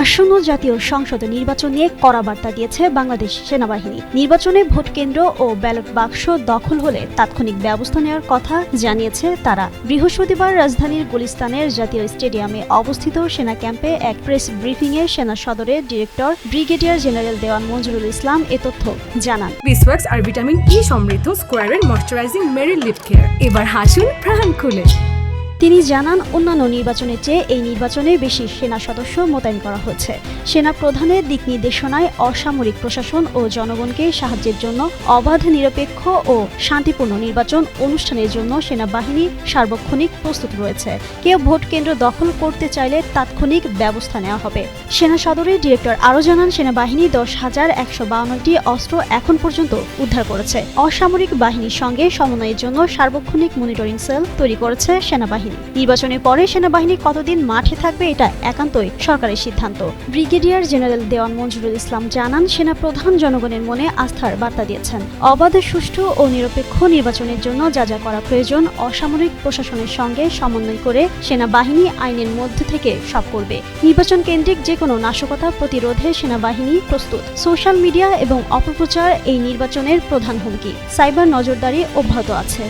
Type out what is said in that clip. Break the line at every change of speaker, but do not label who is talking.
আসন্ন জাতীয় সংসদ নির্বাচন নিয়ে কড়া বার্তা দিয়েছে বাংলাদেশ সেনাবাহিনী। নির্বাচনে ভোট কেন্দ্র ও ব্যালট বাক্স দখল হলে তাৎক্ষণিক ব্যবস্থা নেওয়ার কথা জানিয়েছে তারা। বৃহস্পতিবার রাজধানীর গুলিস্তানের জাতীয় স্টেডিয়ামে অবস্থিত সেনা ক্যাম্পে এক প্রেস ব্রিফিংয়ে সেনা সদরের ডিরেক্টর ব্রিগেডিয়ার জেনারেল দেওয়ান মঞ্জুরুল ইসলাম এ তথ্য জানান।
বিসওয়াক্স আর ভিটামিন ই সমৃদ্ধ স্কোয়ারের ময়শ্চারাইজিং মেরি লিপ কেয়ার, এবার হাসুন প্রাণ খুলে।
তিনি জানান, অন্যান্য নির্বাচনের চেয়ে এই নির্বাচনে বেশি সেনা সদস্য মোতায়েন করা হয়েছে। সেনা প্রধানের দিক নির্দেশনায় অসামরিক প্রশাসন ও জনগণকে সাহায্যের জন্য অবাধ, নিরপেক্ষ ও শান্তিপূর্ণ নির্বাচন অনুষ্ঠানের জন্য সেনাবাহিনী সার্বক্ষণিক প্রস্তুত রয়েছে। কেউ ভোট কেন্দ্র দখল করতে চাইলে তাৎক্ষণিক ব্যবস্থা নেওয়া হবে। সেনা সদরের ডিরেক্টর আরও জানান, সেনাবাহিনী 10,152টি অস্ত্র এখন পর্যন্ত উদ্ধার করেছে। অসামরিক বাহিনীর সঙ্গে সমন্বয়ের জন্য সার্বক্ষণিক মনিটরিং সেল তৈরি করেছে সেনাবাহিনী। নির্বাচনের পরে সেনাবাহিনী কতদিন মাঠে থাকবে এটা একান্তই সরকারের সিদ্ধান্ত। ব্রিগেডিয়ার জেনারেল দেওয়ান মঞ্জুরুল ইসলাম জানান, সেনা প্রধান জনগণের মনে আস্থার বার্তা দিয়েছেন। অবাধ, সুষ্ঠু ও নিরপেক্ষ নির্বাচনের জন্য যা যা করা প্রয়োজন অসামরিক প্রশাসনের সঙ্গে সমন্বয় করে সেনাবাহিনী আইনের মধ্যে থেকে সব করবে। নির্বাচন কেন্দ্রিক যে কোনো নাশকতা প্রতিরোধে সেনাবাহিনী প্রস্তুত। সোশ্যাল মিডিয়া এবং অপপ্রচার এই নির্বাচনের প্রধান হুমকি। সাইবার নজরদারি অব্যাহত আছে।